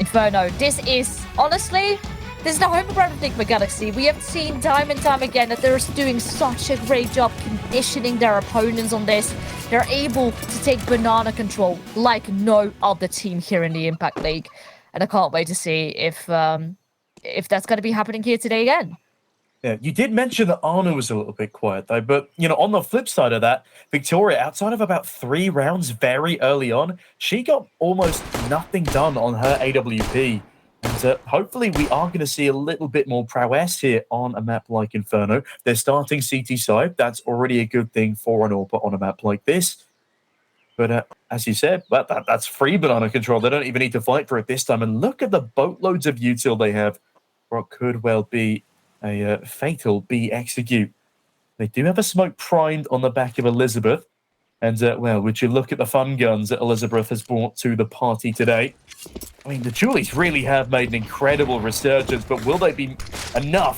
Inferno. This is, honestly, this is the home ground of Nigma Galaxy. We have seen time and time again that they're doing such a great job conditioning their opponents on this. They're able to take banana control like no other team here in the Impact League. And I can't wait to see if that's going to be happening here today again. Yeah, you did mention that Arno was a little bit quiet, though. But, you know, on the flip side of that, Victoria, outside of about 3 rounds very early on, she got almost nothing done on her AWP. And hopefully we are going to see a little bit more prowess here on a map like Inferno. They're starting CT side. That's already a good thing for an AWP on a map like this. But as you said, that's free banana control. They don't even need to fight for it this time. And look at the boatloads of util they have. What could well be a fatal B execute. They do have a smoke primed on the back of Elizabeth. And, well, would you look at the fun guns that Elizabeth has brought to the party today? I mean, the Julies really have made an incredible resurgence, but will they be enough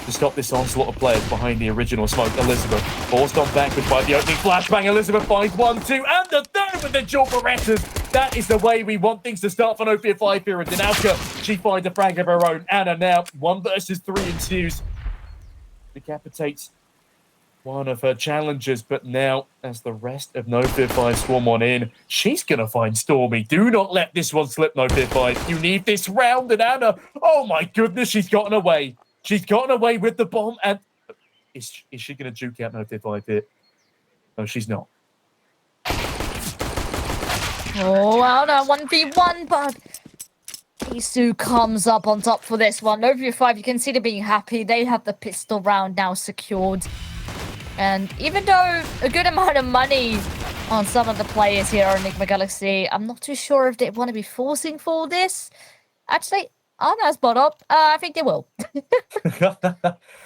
to stop this onslaught of players behind the original smoke? Elizabeth forced on backwards by the opening flashbang. Elizabeth finds 1, 2, and the third with the dual Berettas. That is the way we want things to start for NOFEAR5 here. And Dinalka, she finds a frag of her own. Anna now 1 versus 3 ensues. Decapitates one of her challengers, but now as the rest of NOFEAR5 swarm on in, she's going to find Stormy. Do not let this one slip, NOFEAR5. You need this round. And Anna, oh my goodness, she's gotten away. She's gotten away with the bomb. And is she going to juke out NOFEAR5 here? No, she's not. Oh, wow, no, 1v1, but Isu comes up on top for this one. NOFEAR5, you can see they're being happy. They have the pistol round now secured. And even though a good amount of money on some of the players here on Nigma Galaxy, I'm not too sure if they want to be forcing for this. Actually, Anna's bought up. I think they will. I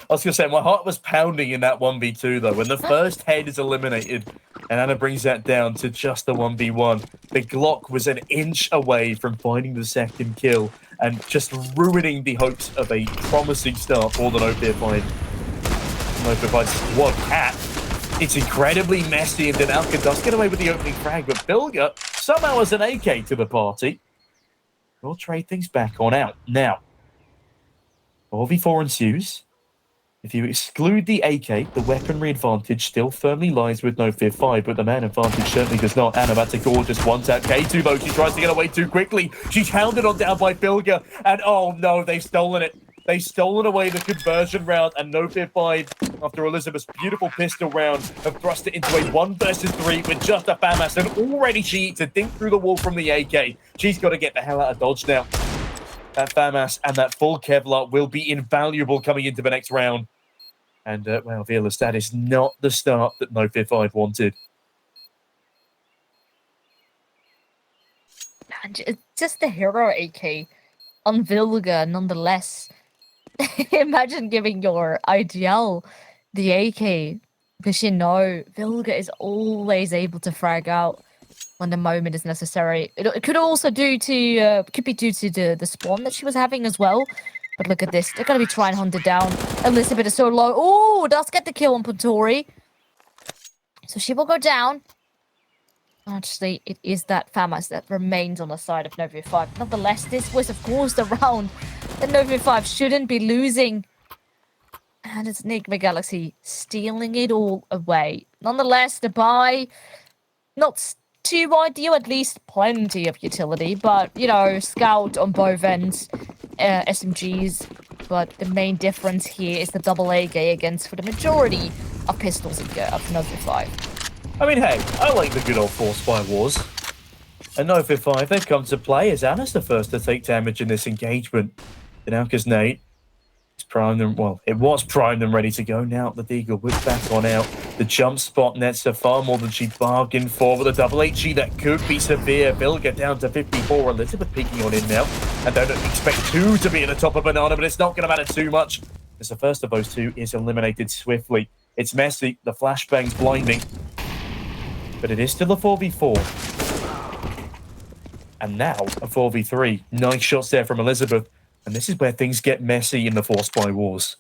was going to say, my heart was pounding in that 1v2, though. When the first head is eliminated and Anna brings that down to just the 1v1, the Glock was an inch away from finding the second kill and just ruining the hopes of a promising start for the NOFEAR5 squad cat. It's incredibly messy, and Dinalka does get away with the opening frag, but Bilger somehow has an AK to the party. We'll trade things back on out. Now, 4v4 ensues. If you exclude the AK, the weaponry advantage still firmly lies with NOFEAR5, but the man advantage certainly does not. Anna, that's a gorgeous one-tap. K2, though, she tries to get away too quickly. She's hounded on down by Bilger, and oh no, they've stolen it. They've stolen away the conversion round, and NOFEAR5, after Elizabeth's beautiful pistol round, have thrust it into a 1 versus 3 with just a FAMAS, and already she eats a dink through the wall from the AK. She's got to get the hell out of Dodge now. That FAMAS and that full Kevlar will be invaluable coming into the next round. And, well, Vilas, that is not the start that NOFEAR5 wanted. And just the hero AK on Vilga, nonetheless. Imagine giving your IGL the AK, because you know Vilga is always able to frag out when the moment is necessary. It could also could be due to the spawn that she was having as well. But look at this, they're gonna be trying to hunt it down. Elizabeth is so low. Oh, does get the kill on Pantori. So she will go down. Actually, it is that FAMAS that remains on the side of NOFEAR5. Nonetheless, this was, of course, the round that NOFEAR5 shouldn't be losing. And it's Nigma Galaxy stealing it all away. Nonetheless, the buy, not too ideal, at least plenty of utility. But, you know, scout on both ends, SMGs. But the main difference here is the double AK against for the majority of pistols of NOFEAR5. I mean, hey, I like the good old Force Fire Wars. And NOFEAR5, they've come to play as Anna's the first to take damage in this engagement. Dinalka's nade is primed and, well, it was primed and ready to go. Now the Deagle whips back on out. The jump spot nets her far more than she bargained for. With a double HG that could be severe. Bilger down to 54. Elizabeth peeking on in now. And don't expect 2 to be at the top of Banana, but it's not going to matter too much, as the first of those 2 is eliminated swiftly. It's messy. The flashbang's blinding. But it is still a 4v4. And now a 4v3. Nice shots there from Elizabeth. And this is where things get messy in the Force Spy Wars.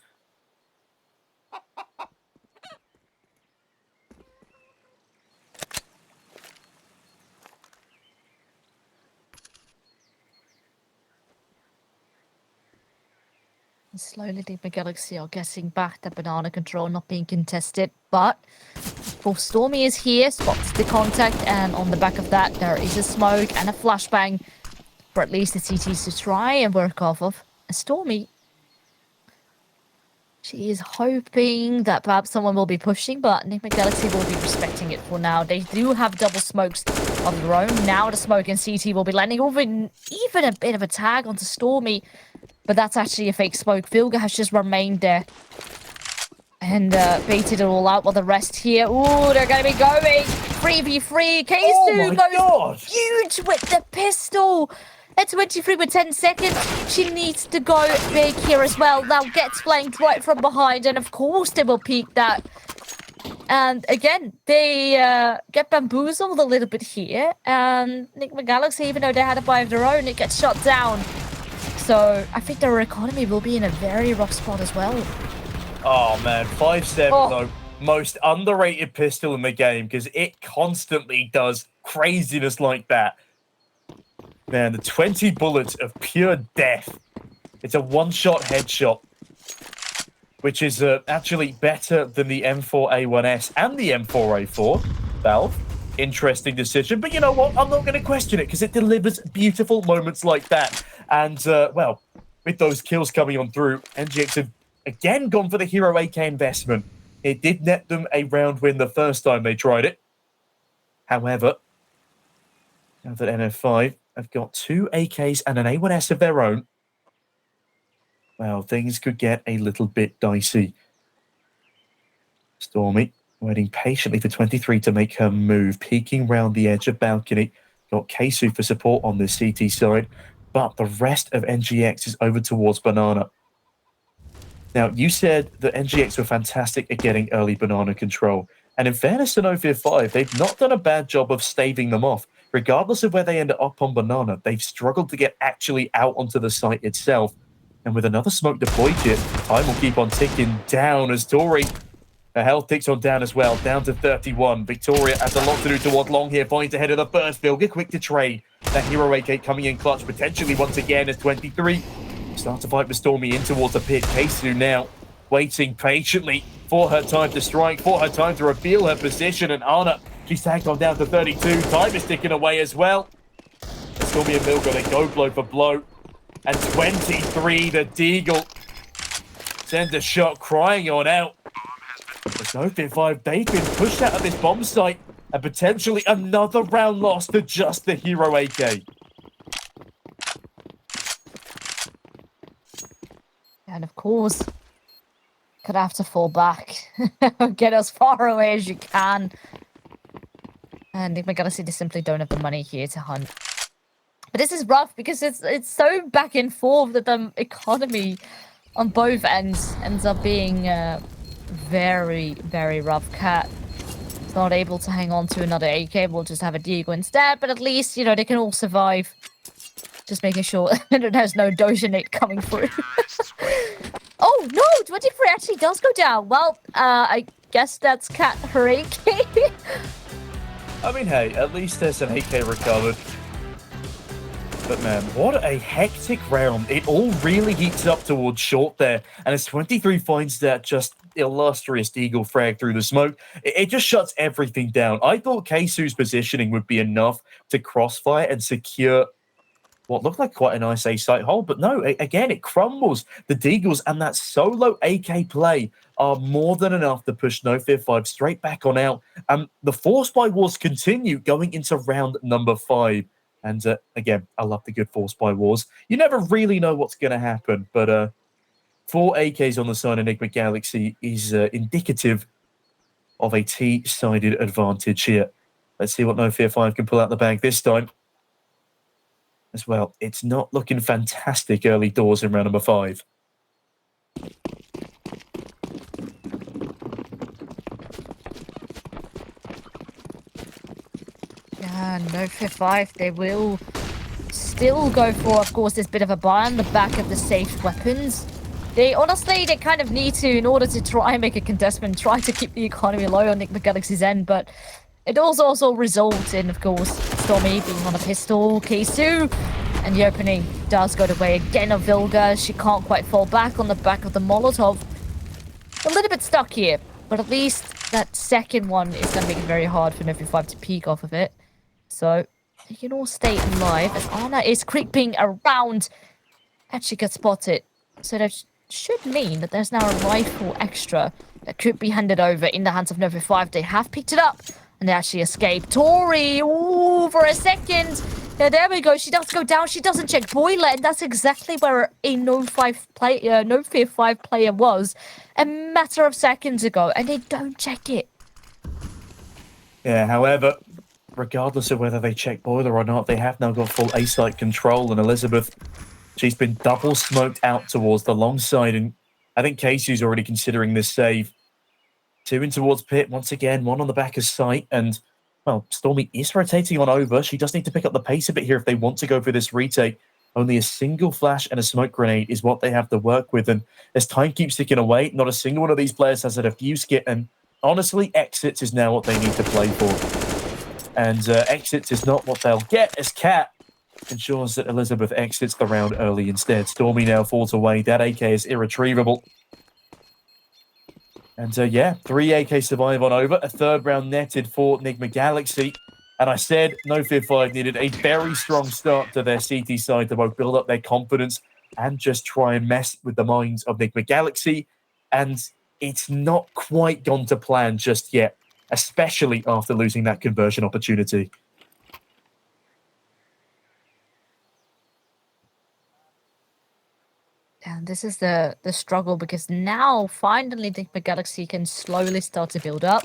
Slowly, Nigma Galaxy are getting back the banana control, not being contested. But for Stormy is here, spots the contact, and on the back of that, there is a smoke and a flashbang for at least the CTs to try and work off of. And Stormy, she is hoping that perhaps someone will be pushing, but Nigma Galaxy will be respecting it for now. They do have double smokes of their own. Now the smoke and CT will be landing over even a bit of a tag onto Stormy. But that's actually a fake smoke. Vilga has just remained there and baited it all out while the rest here. Ooh, they're going to be going 3v3. Keisu goes huge with the pistol. At 23 with 10 seconds, she needs to go big here as well. Now gets flanked right from behind, and of course they will peek that. And again, they get bamboozled a little bit here. And Nigma Galaxy, even though they had a buy of their own, it gets shot down. So I think their economy will be in a very rough spot as well. Oh man, 5.7 though, most underrated pistol in the game because it constantly does craziness like that. Man, the 20 bullets of pure death. It's a one-shot headshot, which is actually better than the M4A1S and the M4A4. Valve, interesting decision, but you know what? I'm not going to question it because it delivers beautiful moments like that. And, well, with those kills coming on through, NGX have again gone for the Hero AK investment. It did net them a round win the first time they tried it. However, now that NF5 have got 2 AKs and an A1S of their own, well, things could get a little bit dicey. Stormy waiting patiently for 23 to make her move, peeking round the edge of balcony. Got Keisu for support on the CT side, but the rest of NGX is over towards Banana. Now, you said that NGX were fantastic at getting early Banana control, and in fairness to NOFEAR5, they've not done a bad job of staving them off. Regardless of where they end up on Banana, they've struggled to get actually out onto the site itself. And with another smoke deployed here, time will keep on ticking down as Tori, her health ticks on down as well, down to 31. Victoria has a lot to do toward long here, finds ahead of the first. Vilga quick to trade. That Hero AK coming in clutch, potentially once again as 23. Starts to fight with Stormy in towards the pit. Keisu now waiting patiently for her time to strike, for her time to reveal her position. And Anna, she's tagged on down to 32. Time is ticking away as well. Stormy and Vilga, they go blow for blow. And 23, the Deagle sends a shot crying on out. As NOFEAR5, they've been pushed out of this bomb site and potentially another round lost to just the Hero AK. And of course, could have to fall back. Get as far away as you can. And Nigma Galaxy, they simply don't have the money here to hunt. But this is rough because it's so back and forth that the economy on both ends up being very, very rough. Cat not able to hang on to another AK. We'll just have a Diego instead. But at least, you know, they can all survive. Just making sure that there's no Dojanate coming through. Oh, no! 23 actually does go down. Well, I guess that's Cat her AK. I mean, hey, at least there's an AK recovered. But man, what a hectic round. It all really heats up towards short there. And as 23 finds that just illustrious Eagle frag through the smoke, it just shuts everything down. I thought Keisu's positioning would be enough to crossfire and secure what looked like quite a nice A-site hold. But no, again, it crumbles. The Deagles and that solo AK play are more than enough to push NOFEAR5 straight back on out. The Force by Wars continue going into round number 5. And again, I love the good Force by Wars. You never really know what's going to happen, but 4 AKs on the side of Nigma Galaxy is indicative of a T-sided advantage here. Let's see what NOFEAR5 can pull out the bag this time. As well, it's not looking fantastic early doors in round number 5. Yeah, NOFEAR5, they will still go for, of course, this bit of a buy on the back of the safe weapons. They kind of need to, in order to try and make a contestment, try to keep the economy low on Nigma Galaxy's end, but it also results in, of course, Stormy being on a pistol, Keisu, And the opening does go the way again of Vilga. She can't quite fall back on the back of the Molotov. A little bit stuck here, but at least that second one is going to make it very hard for NOFEAR5 to peek off of it. So they can all stay alive as Anna is creeping around and she gets spotted. So that should mean that there's now a rifle extra that could be handed over in the hands of NOFEAR5. They have picked it up and they actually escape. Tori, ooh, for a second. Yeah, there we go. She does go down. She doesn't check boiler, and that's exactly where a NOFEAR5 player was a matter of seconds ago, and they don't check it. Yeah, however, regardless of whether they check boiler or not, they have now got full A-site control, and Elizabeth, she's been double smoked out towards the long side, and I think Casey's already considering this save. 2 in towards pit, once again, 1 on the back of sight, and well, Stormy is rotating on over. She does need to pick up the pace a bit here if they want to go for this retake. Only a single flash and a smoke grenade is what they have to work with. And as time keeps ticking away, not a single one of these players has a defuse kit. And honestly, exits is now what they need to play for. And exits is not what they'll get as Cat ensures that Elizabeth exits the round early instead. Stormy now falls away. That AK is irretrievable. And yeah, 3 AK survive on over. A third round netted for Nigma Galaxy. And I said NOFEAR5 needed a very strong start to their CT side to both build up their confidence and just try and mess with the minds of Nigma Galaxy. And it's not quite gone to plan just yet, especially after losing that conversion opportunity. And this is the struggle, because now finally Nigma Galaxy can slowly start to build up.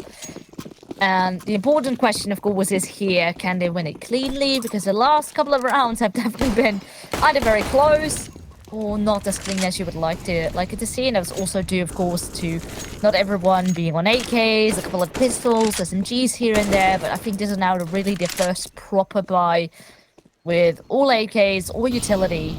And the important question, of course, is here, can they win it cleanly? Because the last couple of rounds have definitely been either very close or not as clean as you would like it to see. And that was also due, of course, to not everyone being on AKs, a couple of pistols, SMGs here and there. But I think this is now really the first proper buy with all AKs, all utility.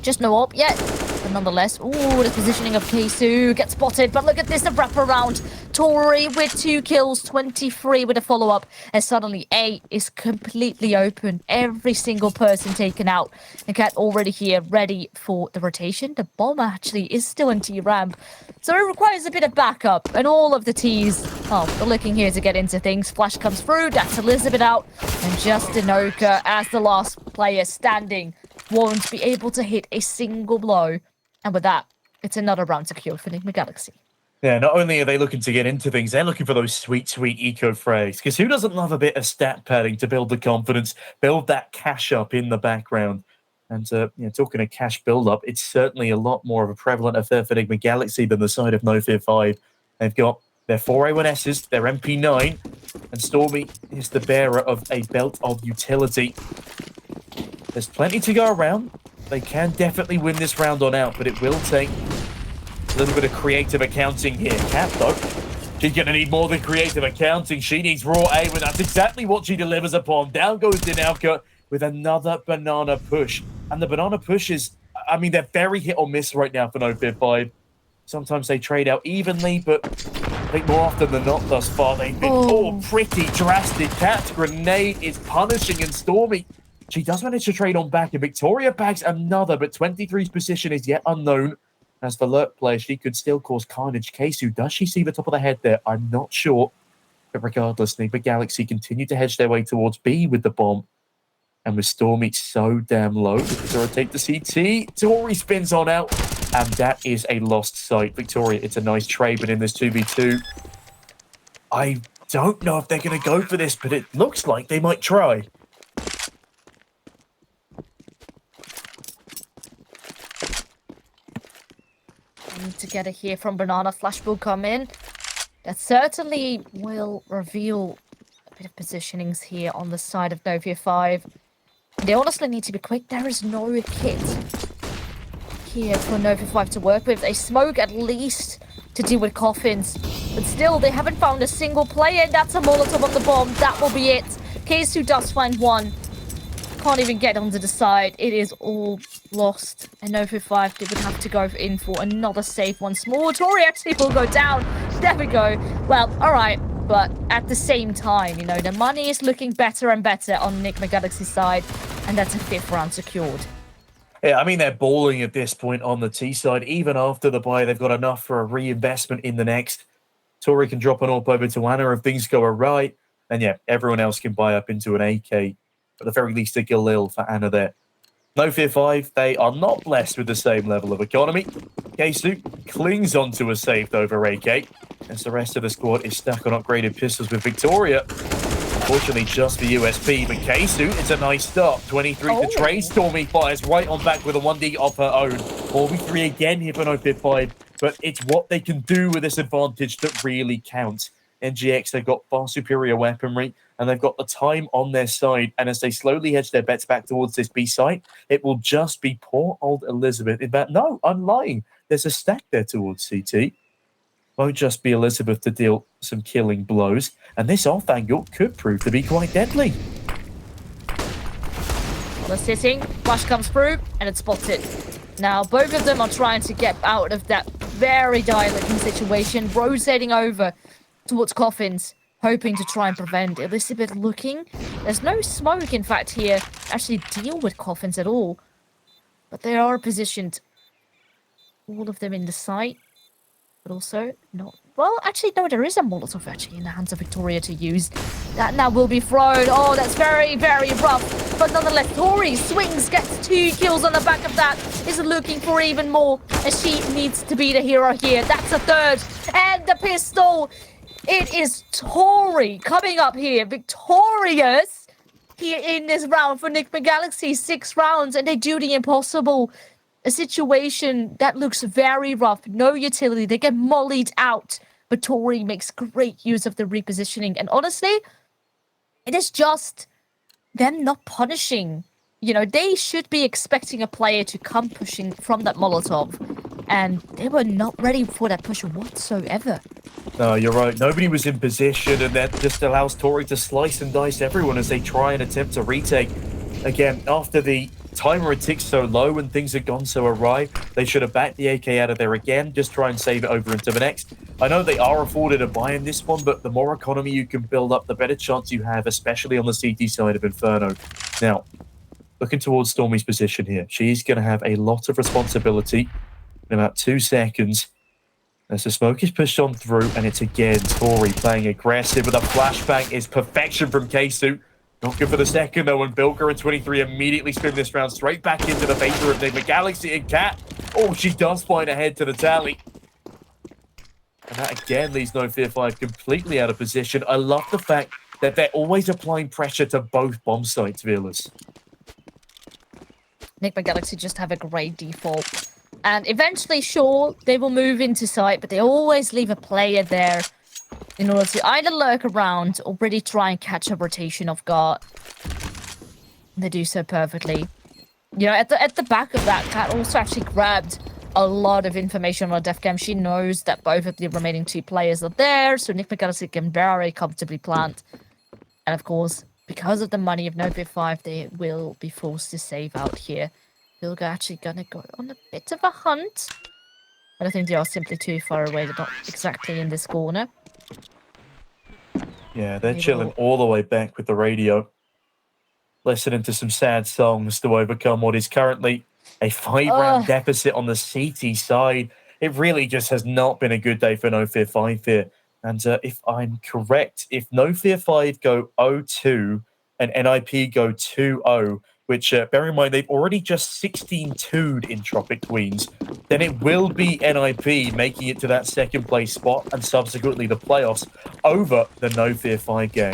Just no op yet, but nonetheless. Ooh, the positioning of Keisu gets spotted, but look at this, the wraparound. Tori with 2 kills, 23 with a follow-up, and suddenly A is completely open. Every single person taken out. And Cat already here, ready for the rotation. The bomb actually is still in T-ramp, so it requires a bit of backup, and all of the Ts, oh, they're looking here to get into things. Flash comes through, that's Elizabeth out, and just Dinoka as the last player standing won't be able to hit a single blow. And with that, it's another round secure for Nigma Galaxy. Yeah, not only are they looking to get into things, they're looking for those sweet, sweet eco frags. Because who doesn't love a bit of stat padding to build the confidence, build that cash up in the background? And talking of cash build-up, it's certainly a lot more of a prevalent affair for Nigma Galaxy than the side of NOFEAR5. They've got their 4A1Ss, their MP9, and Stormy is the bearer of a belt of utility. There's plenty to go around. They can definitely win this round on out, but it will take a little bit of creative accounting here. Cat, though, she's going to need more than creative accounting. She needs raw aim, and that's exactly what she delivers upon. Down goes Dinalka with another banana push. And the banana push is, I mean, they're very hit or miss right now for NOFEAR5. Sometimes they trade out evenly, but I think more often than not thus far, they've been all pretty drastic. Cat's grenade is punishing, and Stormy, she does manage to trade on back, and Victoria bags another, but 23's position is yet unknown. As for Lurk player, she could still cause carnage. Keisu, does she see the top of the head there? I'm not sure. But regardless, Nigma Galaxy continue to hedge their way towards B with the bomb. And with Stormy so damn low, to rotate the CT, Tori spins on out, and that is a lost sight. Victoria, it's a nice trade, but in this 2v2, I don't know if they're going to go for this, but it looks like they might try. Together here from Banana. Flash will come in. That certainly will reveal a bit of positionings here on the side of NOFEAR5. They honestly need to be quick. There is no kit here for NOFEAR5 to work with. They smoke at least to deal with coffins. But still, they haven't found a single player. And that's a Molotov on the bomb. That will be it. Keisu does find one. Can't even get onto the side. It is all lost. And NOFEAR5, they would have to go in for another save once more. Tori actually will go down. There we go. Well, all right. But at the same time, you know, the money is looking better and better on Nigma Galaxy's side, and that's a 5th round secured. Yeah, I mean, they're balling at this point on the T side. Even after the buy, they've got enough for a reinvestment in the next. Tori can drop an AWP over to Anna if things go awry. And yeah, everyone else can buy up into an AK. At the very least, a Galil for Anna there. NOFEAR5, they are not blessed with the same level of economy. Ksu clings onto a saved over AK, as the rest of the squad is stuck on upgraded pistols with Victoria. Unfortunately, just for USP, but Ksu, it's a nice start. 23 for Trey. Stormy fires right on back with a 1D of her own. 4v3 again here for NOFEAR5, but it's what they can do with this advantage that really counts. NGX, they've got far superior weaponry, and they've got the time on their side. And as they slowly hedge their bets back towards this B site, it will just be poor old Elizabeth. In fact, no, I'm lying. There's a stack there towards CT. Won't just be Elizabeth to deal some killing blows. And this off angle could prove to be quite deadly. Well, the sitting, flash comes through, and it's spotted. Now, both of them are trying to get out of that very dire-looking situation, rotating over towards coffins, hoping to try and prevent Elizabeth looking. There's no smoke, in fact, here actually deal with coffins at all. But they are positioned, all of them in the site, but also not... Well, actually, no, there is a Molotov actually in the hands of Victoria to use. That now will be thrown. Oh, that's very, very rough. But nonetheless, Tori swings, gets 2 kills on the back of that, is looking for even more, as she needs to be the hero here. That's a 3rd. And the pistol... It is Tori coming up here, victorious here in this round for Nigma Galaxy. 6 rounds, and they do the impossible. A situation that looks very rough. No utility. They get mollied out. But Tori makes great use of the repositioning. And honestly, it is just them not punishing. You know, they should be expecting a player to come pushing from that Molotov. And they were not ready for that push whatsoever. No, you're right. Nobody was in position, and that just allows Tori to slice and dice everyone as they try and attempt to retake. Again, after the timer had ticked so low and things had gone so awry, they should have backed the AK out of there again, just try and save it over into the next. I know they are afforded a buy in this one, but the more economy you can build up, the better chance you have, especially on the CT side of Inferno. Now, looking towards Stormy's position here, she's going to have a lot of responsibility in about 2 seconds. As the smoke is pushed on through, and it's again Tori playing aggressive with a flashbang. Is perfection from Ksu. Not good for the second, though, and Bilger and 23 immediately spin this round straight back into the favor of Nigma Galaxy and Cat. Oh, she does find ahead to the tally. And that again leaves NOFEAR5 completely out of position. I love the fact that they're always applying pressure to both bomb sites, Vilas. Nigma Galaxy just have a great default. And eventually, sure, they will move into sight, but they always leave a player there in order to either lurk around or really try and catch a rotation off guard. They do so perfectly. You know, at the back of that, Cat also actually grabbed a lot of information on Defcam. She knows that both of the remaining 2 players are there, so Nigma Galaxy can very comfortably plant. And of course, because of the money of NOFEAR5, they will be forced to save out here. Bilger actually gonna go on a bit of a hunt. But I think they are simply too far away. They're not exactly in this corner. Yeah, they're chilling all the way back with the radio, listening to some sad songs to overcome what is currently a 5-round deficit on the CT side. It really just has not been a good day for NOFEAR5 here. And if I'm correct, if NOFEAR5 go 0-2 and NIP go 2-0, which, bear in mind, they've already just 16-2'd in Tropic Queens, then it will be NIP making it to that 2nd place spot and subsequently the playoffs over the NOFEAR5 game.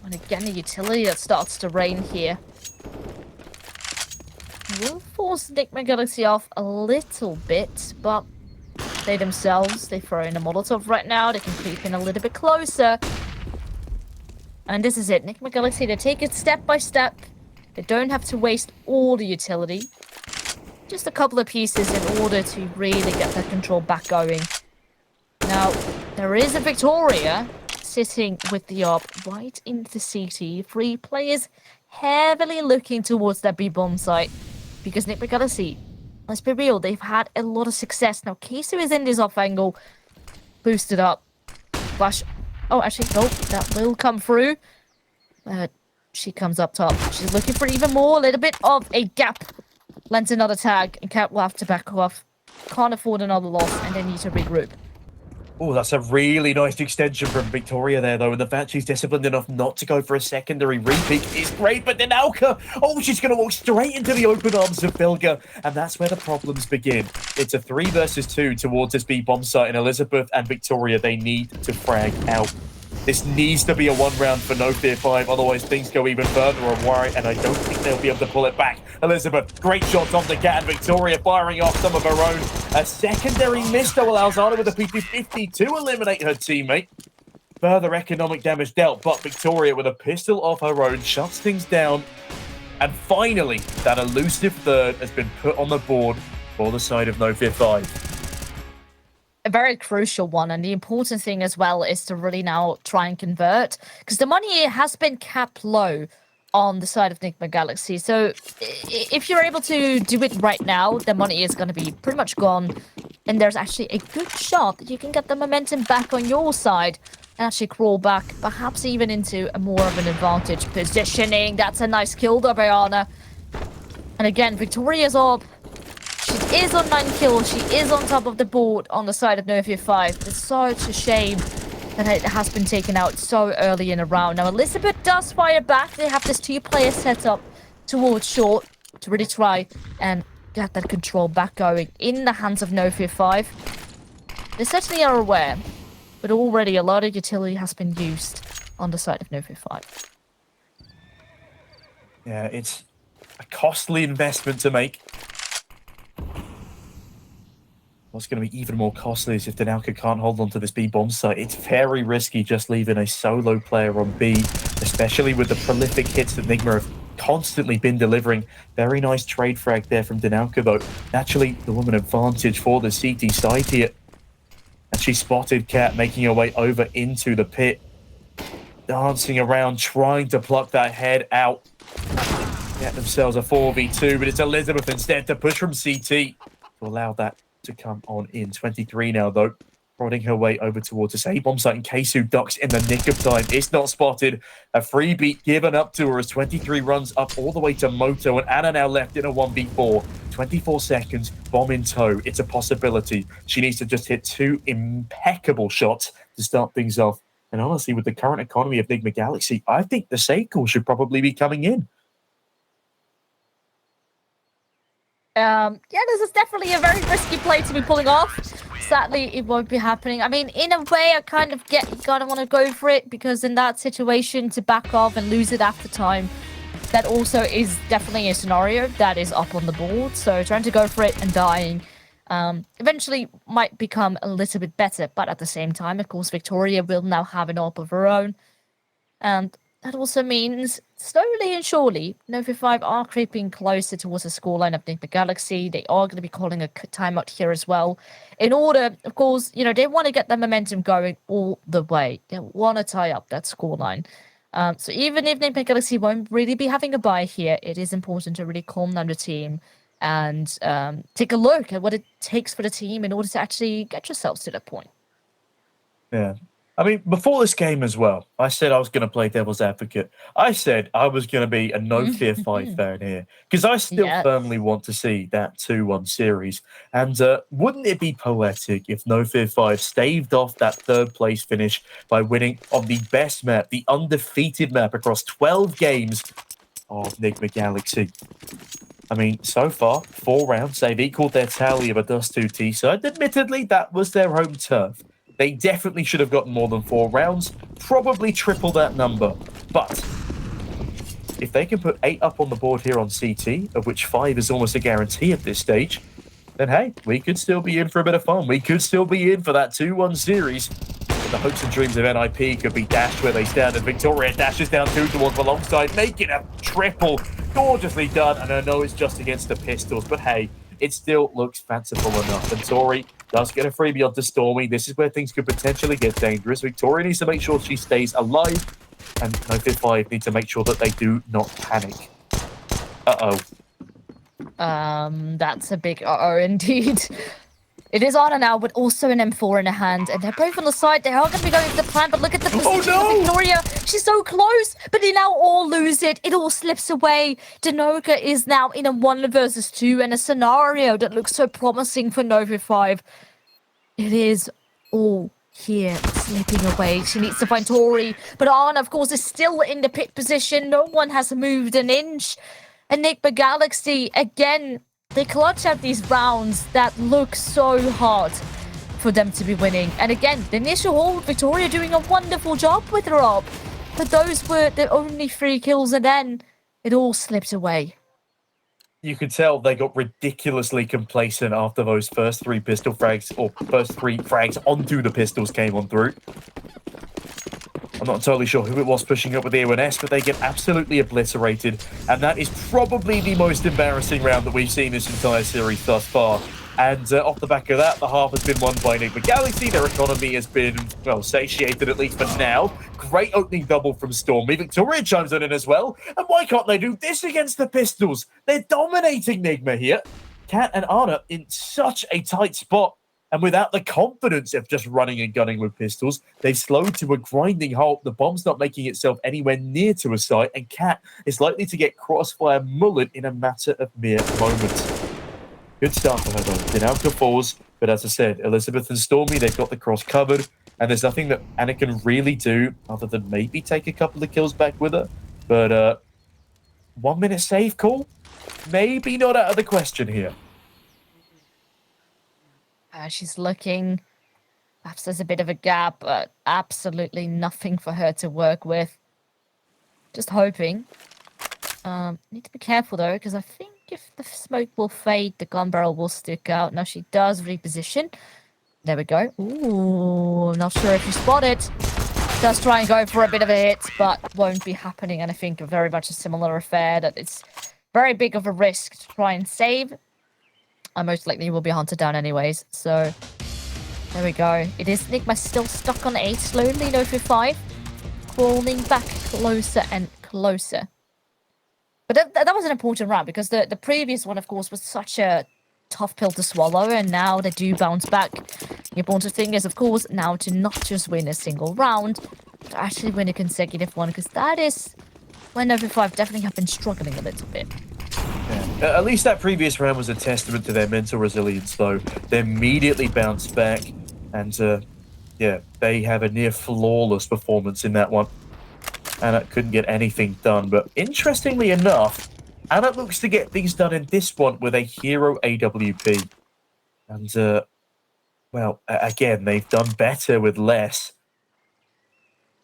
And again, the utility that starts to rain here will force Nigma Galaxy off a little bit, but they themselves, they throw in a Molotov right now. They can creep in a little bit closer. And this is it. Nigma Galaxy, they take it step by step. They don't have to waste all the utility. Just a couple of pieces in order to really get that control back going. Now, there is a Victoria sitting with the op right into CT. 3 players heavily looking towards that B-bomb site. Because Nigma Galaxy, let's be real, they've had a lot of success. Now, Kisu is in this off angle, boosted up. Flash. Oh, actually, nope, that will come through. She comes up top. She's looking for even more, a little bit of a gap. Lands another tag, and Cat will have to back off. Can't afford another loss, and they need to regroup. Oh, that's a really nice extension from Victoria there, though. And the fact she's disciplined enough not to go for a secondary repeat is great. But then Alka, oh, she's going to walk straight into the open arms of Bilga. And that's where the problems begin. It's a 3 versus 2 towards this B bomb site. And Elizabeth and Victoria, they need to frag out. This needs to be a 1 round for NOFEAR5, otherwise things go even further awry, and I don't think they'll be able to pull it back. Elizabeth, great shots on the cat, and Victoria firing off some of her own. A secondary miss, though, allows Anna with a P250 to eliminate her teammate. Further economic damage dealt, but Victoria with a pistol of her own shuts things down. And finally, that elusive third has been put on the board for the side of NOFEAR5. A very crucial one, and the important thing as well is to really now try and convert, because the money has been capped low on the side of Nigma Galaxy. So if you're able to do it right now, the money is going to be pretty much gone, and there's actually a good shot that you can get the momentum back on your side and actually crawl back, perhaps even into a more of an advantage positioning. That's a nice kill though by Anna. And again, Victoria's up. She is on 9 kills. She is on top of the board on the side of NOFEAR5. It's such a shame that it has been taken out so early in a round. Now, Elizabeth does fire back. They have this 2-player setup towards short to really try and get that control back going in the hands of NOFEAR5. They certainly are aware, but already a lot of utility has been used on the side of NOFEAR5. Yeah, it's a costly investment to make. What's going to be even more costly is if Danalka can't hold on to this B bomb site. It's very risky just leaving a solo player on B, especially with the prolific hits that Nigma have constantly been delivering. Very nice trade frag there from Danalka, though. Naturally, the woman advantage for the CT side here. And she spotted Cat making her way over into the pit. Dancing around, trying to pluck that head out. Get themselves a 4v2, but it's Elizabeth instead to push from CT to allow that to come on in. 23 now, though. Prodding her way over towards this A-bomb site, and Keisu ducks in the nick of time. It's not spotted. A free beat given up to her as 23 runs up all the way to Moto, and Anna now left in a 1v4. 24 seconds, bomb in tow. It's a possibility. She needs to just hit 2 impeccable shots to start things off. And honestly, with the current economy of Nigma Galaxy, I think the Seiko should probably be coming in. Yeah, this is definitely a very risky play to be pulling off. Sadly, it won't be happening. I mean, in a way, I kind of get you gotta want to go for it, because in that situation, to back off and lose it after time, that also is definitely a scenario that is up on the board. So trying to go for it and dying eventually might become a little bit better. But at the same time, of course, Victoria will now have an AWP of her own. And that also means, slowly and surely, NOFEAR5 are creeping closer towards the scoreline of Nigma Galaxy. They are going to be calling a timeout here as well. In order, of course, you know, they want to get the momentum going all the way. They want to tie up that scoreline. So even if Nigma Galaxy won't really be having a bye here, it is important to really calm down the team and take a look at what it takes for the team in order to actually get yourselves to that point. Yeah. I mean, before this game as well, I said I was going to play devil's advocate. I said I was going to be a NOFEAR5 fan here, because I still firmly want to see that 2-1 series. And wouldn't it be poetic if NOFEAR5 staved off that 3rd place finish by winning on the best map, the undefeated map across 12 games of Nigma Galaxy? I mean, so far, 4 rounds, they've equaled their tally of a Dust 2 T-side. Admittedly, that was their home turf. They definitely should have gotten more than 4 rounds, probably triple that number. But if they can put 8 up on the board here on CT, of which 5 is almost a guarantee at this stage, then hey, we could still be in for a bit of fun. We could still be in for that 2-1 series. But the hopes and dreams of NIP could be dashed where they stand, and Victoria dashes down 2 towards alongside, making a triple. Gorgeously done, and I know it's just against the pistols, but hey, it still looks fanciful enough. And Tori does get a freebie onto Stormy. This is where things could potentially get dangerous. Victoria needs to make sure she stays alive, and NOFEAR5 need to make sure that they do not panic. Uh-oh. That's a big uh-oh indeed. It is Anna now, but also an M4 in her hand, and they're both on the side. They are going to be going to the plan, but look at the position of Victoria. She's so close, but they now all lose it. It all slips away. Denoka is now in a 1 versus 2, and a scenario that looks so promising for NOFEAR5. It is all here, slipping away. She needs to find Tori, but Anna, of course, is still in the pit position. No one has moved an inch. Enigma Galaxy, again, they clutch out these rounds that look so hard for them to be winning. And again, the initial hold, Victoria doing a wonderful job with her up. But those were the only 3 kills, and then it all slipped away. You could tell they got ridiculously complacent after those first 3 pistol frags, or first 3 frags onto the pistols came on through. I'm not entirely sure who it was pushing up with the A1S, but they get absolutely obliterated. And that is probably the most embarrassing round that we've seen this entire series thus far. And off the back of that, the half has been won by Nigma Galaxy. Their economy has been, well, satiated at least for now. Great opening double from Stormy. Victoria chimes on in as well. And why can't they do this against the Pistols? They're dominating Nigma here. Kat and Anna in such a tight spot. And without the confidence of just running and gunning with pistols, they've slowed to a grinding halt. The bomb's not making itself anywhere near to a site, and Kat is likely to get crossfire mullet in a matter of mere moments. Good start for her, though. Been out to falls, but as I said, Elizabeth and Stormy, they've got the cross covered, and there's nothing that Anna can really do other than maybe take a couple of kills back with her. But 1 minute save call? Maybe not out of the question here. She's looking. Perhaps there's a bit of a gap, but absolutely nothing for her to work with. Just hoping. Need to be careful, though, because I think if the smoke will fade, the gun barrel will stick out. Now she does reposition. There we go. Ooh, not sure if you spot it. Does try and go for a bit of a hit, but won't be happening. And I think very much a similar affair, that it's very big of a risk to try and save. I most likely will be hunted down anyways, so there we go. It is Nigma still stuck on 8, slowly NOFEAR5, crawling back closer and closer. But that was an important round, because the previous one, of course, was such a tough pill to swallow, and now they do bounce back. The important thing is, of course, now to not just win a single round, but actually win a consecutive one, because that is when NOFEAR5 definitely have been struggling a little bit. Yeah. At least that previous round was a testament to their mental resilience, though. They immediately bounced back, and yeah, they have a near flawless performance in that one. Anna couldn't get anything done, but interestingly enough, Anna looks to get things done in this one with a hero AWP. And, well, again, they've done better with less.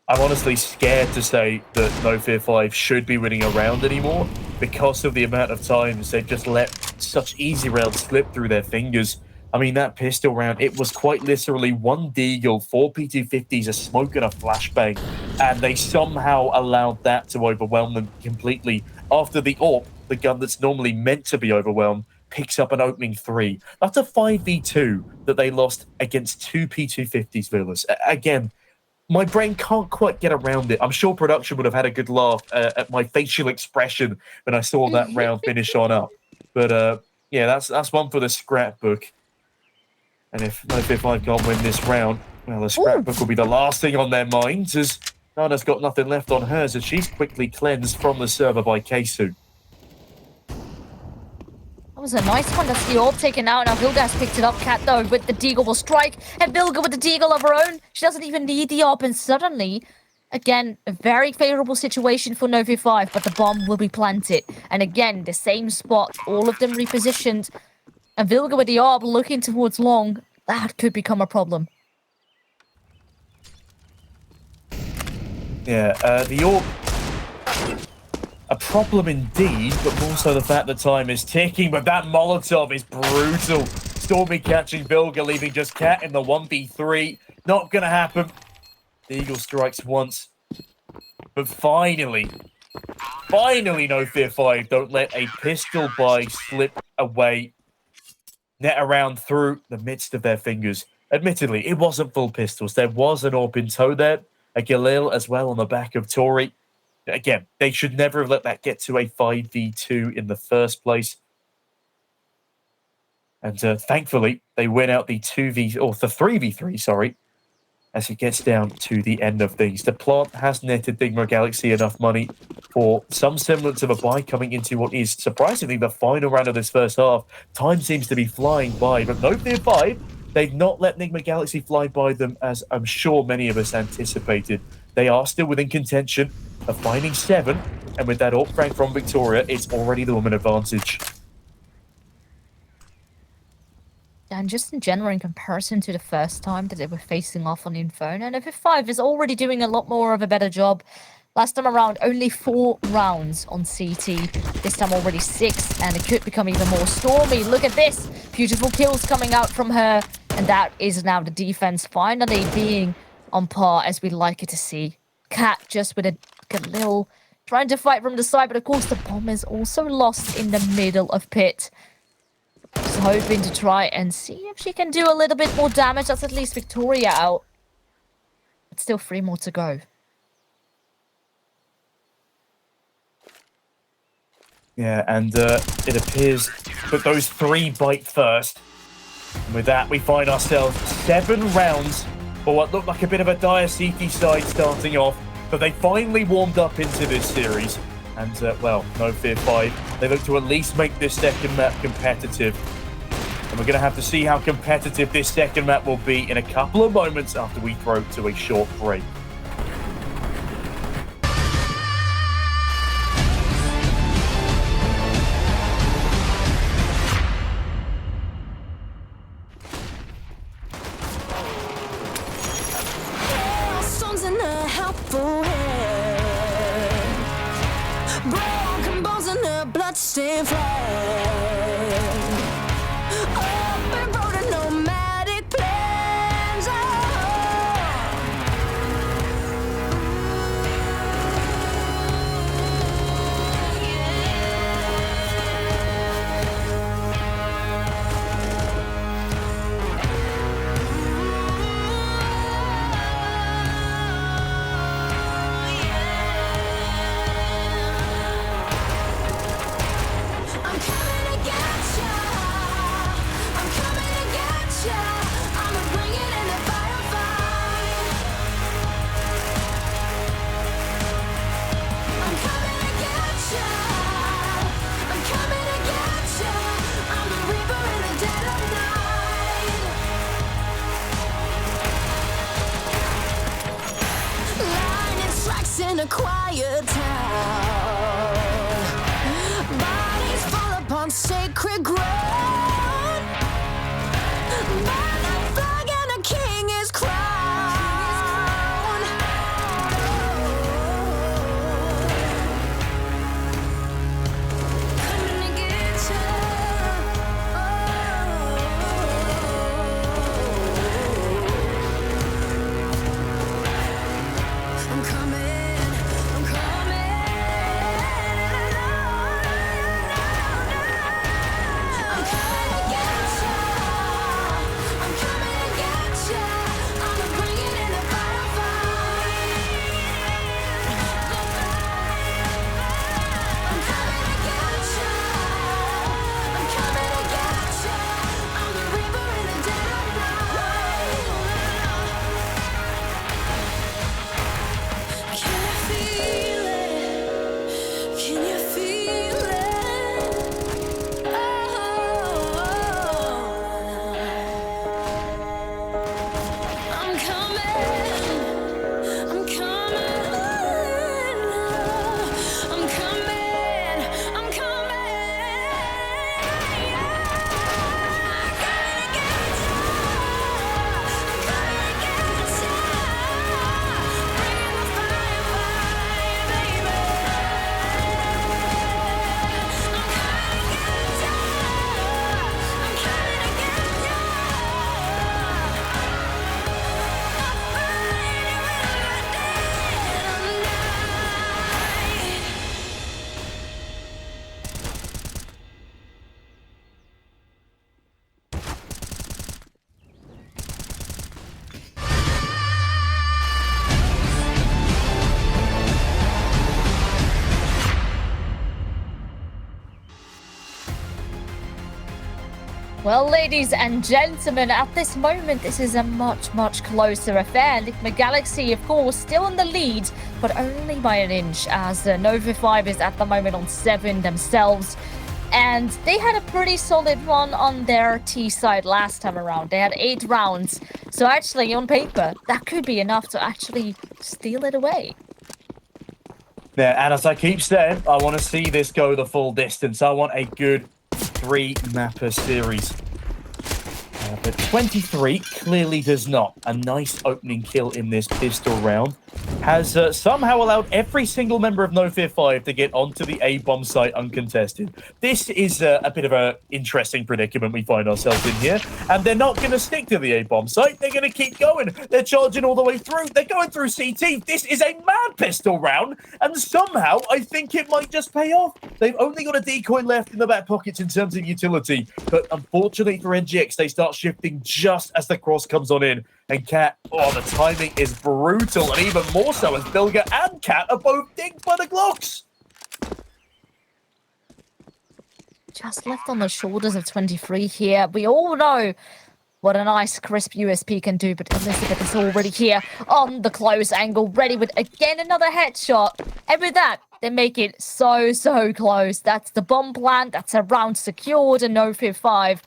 I'm honestly scared to say that NOFEAR5 should be winning a round anymore because of the amount of times they've just let such easy rounds slip through their fingers. I mean, that pistol round, it was quite literally 1 deagle, 4 P250s, a smoke and a flashbang, and they somehow allowed that to overwhelm them completely after the AWP, the gun that's normally meant to be overwhelmed, picks up an opening 3. That's a 5v2 that they lost against 2 P250s, Villas. Again, my brain can't quite get around it. I'm sure production would have had a good laugh at my facial expression when I saw that round finish on up. But yeah, that's one for the scrapbook. And if NOFEAR5 can't win this round, well, the scrapbook will be the last thing on their minds, as Nana's got nothing left on hers, as she's quickly cleansed from the server by Keisu. That was a nice one. That's the orb taken out. Now Vilga has picked it up. Cat, though, with the deagle will strike. And Vilga with the deagle of her own. She doesn't even need the orb. And suddenly, again, a very favorable situation for NOFEAR5. But the bomb will be planted. And again, the same spot. All of them repositioned. And Vilga with the orb looking towards long. That could become a problem. Yeah, the orb... a problem indeed, but more so the fact that time is ticking. But that Molotov is brutal. Stormy catching Vilga, leaving just Cat in the 1v3. Not gonna happen. The Eagle strikes once. But finally, NOFEAR5 don't let a pistol buy slip away. Net around through the midst of their fingers. Admittedly, it wasn't full pistols. There was an AWP in tow there. A Galil as well on the back of Tori. Again, they should never have let that get to a 5v2 in the first place. And thankfully, they win out the 3v3, sorry, as it gets down to the end of things. The plant has netted Nigma Galaxy enough money for some semblance of a buy coming into what is surprisingly the final round of this first half. Time seems to be flying by, but NOFEAR5, they've not let Nigma Galaxy fly by them, as I'm sure many of us anticipated. They are still within contention of finding 7, and with that AWP frag from Victoria, it's already the woman advantage. And just in general, in comparison to the first time that they were facing off on Inferno, NOFEAR5 is already doing a lot more of a better job. Last time around, only 4 rounds on CT. This time already 6, and it could become even more stormy. Look at this! Beautiful kills coming out from her. And that is now the defense finally being on par as we like it to see. Cat just with a little trying to fight from the side, but of course the bomb is also lost in the middle of pit. Just hoping to try and see if she can do a little bit more damage. That's at least Victoria out. But still 3 more to go. Yeah, and it appears that those 3 bite first. And with that, we find ourselves 7 rounds for what looked like a bit of a dire CT side starting off. But they finally warmed up into this series. And, well, NOFEAR5, they look to at least make this second map competitive. And we're going to have to see how competitive this second map will be in a couple of moments after we throw to a short break. Bloodstained flag, open road and nomadic plans. I'm coming again. Well, ladies and gentlemen, at this moment, this is a much, much closer affair. Nigma Galaxy, of course, still in the lead, but only by an inch, as NOFEAR5 is at the moment on 7 themselves. And they had a pretty solid run on their T side last time around. They had 8 rounds. So actually, on paper, that could be enough to actually steal it away. Yeah, and as I keep saying, I want to see this go the full distance. I want a good 3-mapper series. But 23 clearly does not. A nice opening kill in this pistol round has somehow allowed every single member of NOFEAR5 to get onto the A-bomb site uncontested. This is a bit of an interesting predicament we find ourselves in here. And they're not going to stick to the A-bomb site. They're going to keep going. They're charging all the way through. They're going through CT. This is a mad pistol round. And somehow, I think it might just pay off. They've only got a decoy left in the back pockets in terms of utility. But unfortunately for NGX, they start shifting just as the cross comes on in. And Cat, oh, the timing is brutal, and even more so as Bilger and Cat are both dinged by the Glocks. Just left on the shoulders of 23 here. We all know what a nice crisp USP can do, but Elizabeth is already here on the close angle, ready with, again, another headshot. And with that, they make it so, so close. That's the bomb plant, that's a round secured, and NOFEAR5.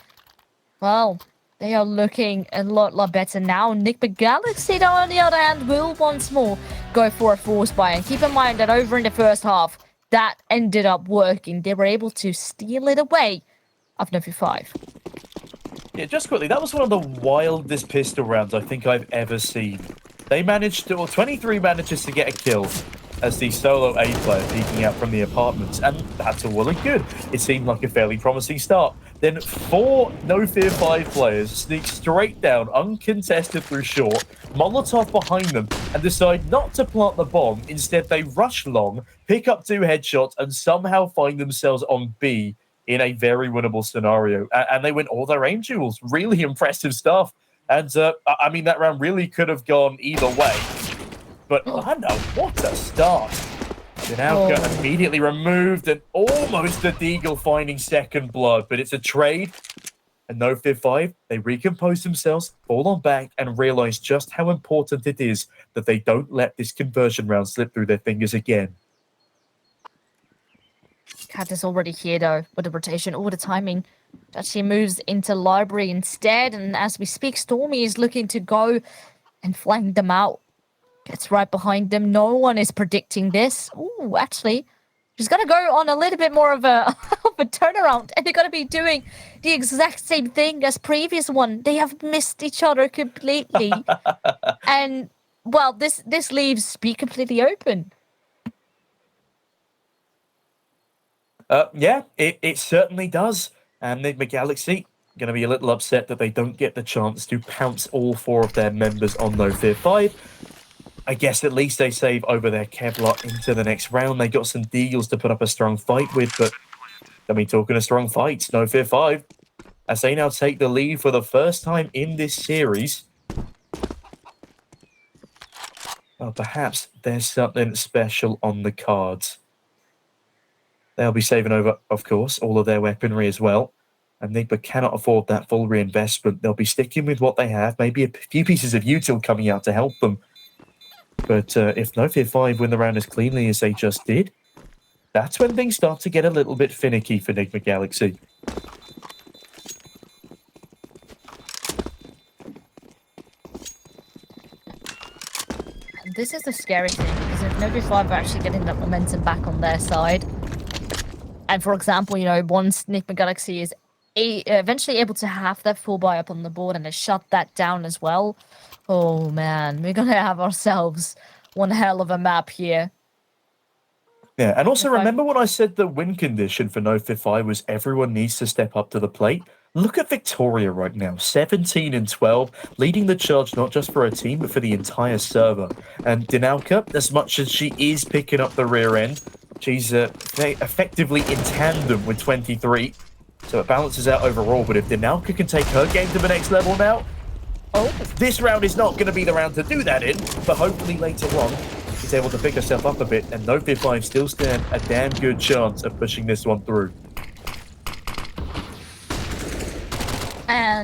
Well, they are looking a lot better now. Nigma Galaxy, though, on the other hand, will once more go for a force buy. And keep in mind that over in the first half, that ended up working. They were able to steal it away of NOFEAR5. Yeah, just quickly, that was one of the wildest pistol rounds I think I've ever seen. They managed to, well, 23 manages to get a kill as the solo A player peeking out from the apartments, and that's all well and good. It seemed like a fairly promising start. Then 4 NOFEAR5 players sneak straight down, uncontested through short, Molotov behind them, and decide not to plant the bomb. Instead, they rush long, pick up 2 headshots, and somehow find themselves on B in a very winnable scenario. And they win all their aim duels. Really impressive stuff. And, I mean, that round really could have gone either way. But, I know, what a start. Dinalka immediately removed, and almost the Deagle finding second blood, but it's a trade. And NOFEAR5, they recompose themselves, fall on back, and realize just how important it is that they don't let this conversion round slip through their fingers again. Cat is already here, though, with the rotation, all the timing. That she moves into library instead, and as we speak, Stormy is looking to go and flank them out. Gets right behind them. No one is predicting this. Ooh, actually, she's going to go on a little bit more of a, of a turnaround. And they're going to be doing the exact same thing as previous one. They have missed each other completely. And, well, this leaves B completely open. Yeah, it certainly does. And Nigma Galaxy going to be a little upset that they don't get the chance to pounce all 4 of their members on NOFEAR5. I guess at least they save over their Kevlar into the next round. They got some Deagles to put up a strong fight with, but I mean, talking of strong fights, NOFEAR5, as they now take the lead for the first time in this series. Well, perhaps there's something special on the cards. They'll be saving over, of course, all of their weaponry as well. And Nigma cannot afford that full reinvestment. They'll be sticking with what they have, maybe a few pieces of util coming out to help them. But if NOFEAR5 win the round as cleanly as they just did, that's when things start to get a little bit finicky for Nigma Galaxy. This is the scary thing, because if NOFEAR5 are actually getting that momentum back on their side, and for example, you know, once Nigma Galaxy is eventually able to have that full buy up on the board and they shut that down as well, oh man, we're gonna have ourselves one hell of a map here. Yeah, and also remember when I said the win condition for NOFEAR5 was everyone needs to step up to the plate? Look at Victoria right now, 17 and 12, leading the charge not just for her team, but for the entire server. And Dinalka, as much as she is picking up the rear end, she's effectively in tandem with 23. So it balances out overall, but if Dinalka can take her game to the next level now, this round is not going to be the round to do that in, but hopefully later on, she's able to pick herself up a bit, and NOFEAR5 still stand a damn good chance of pushing this one through.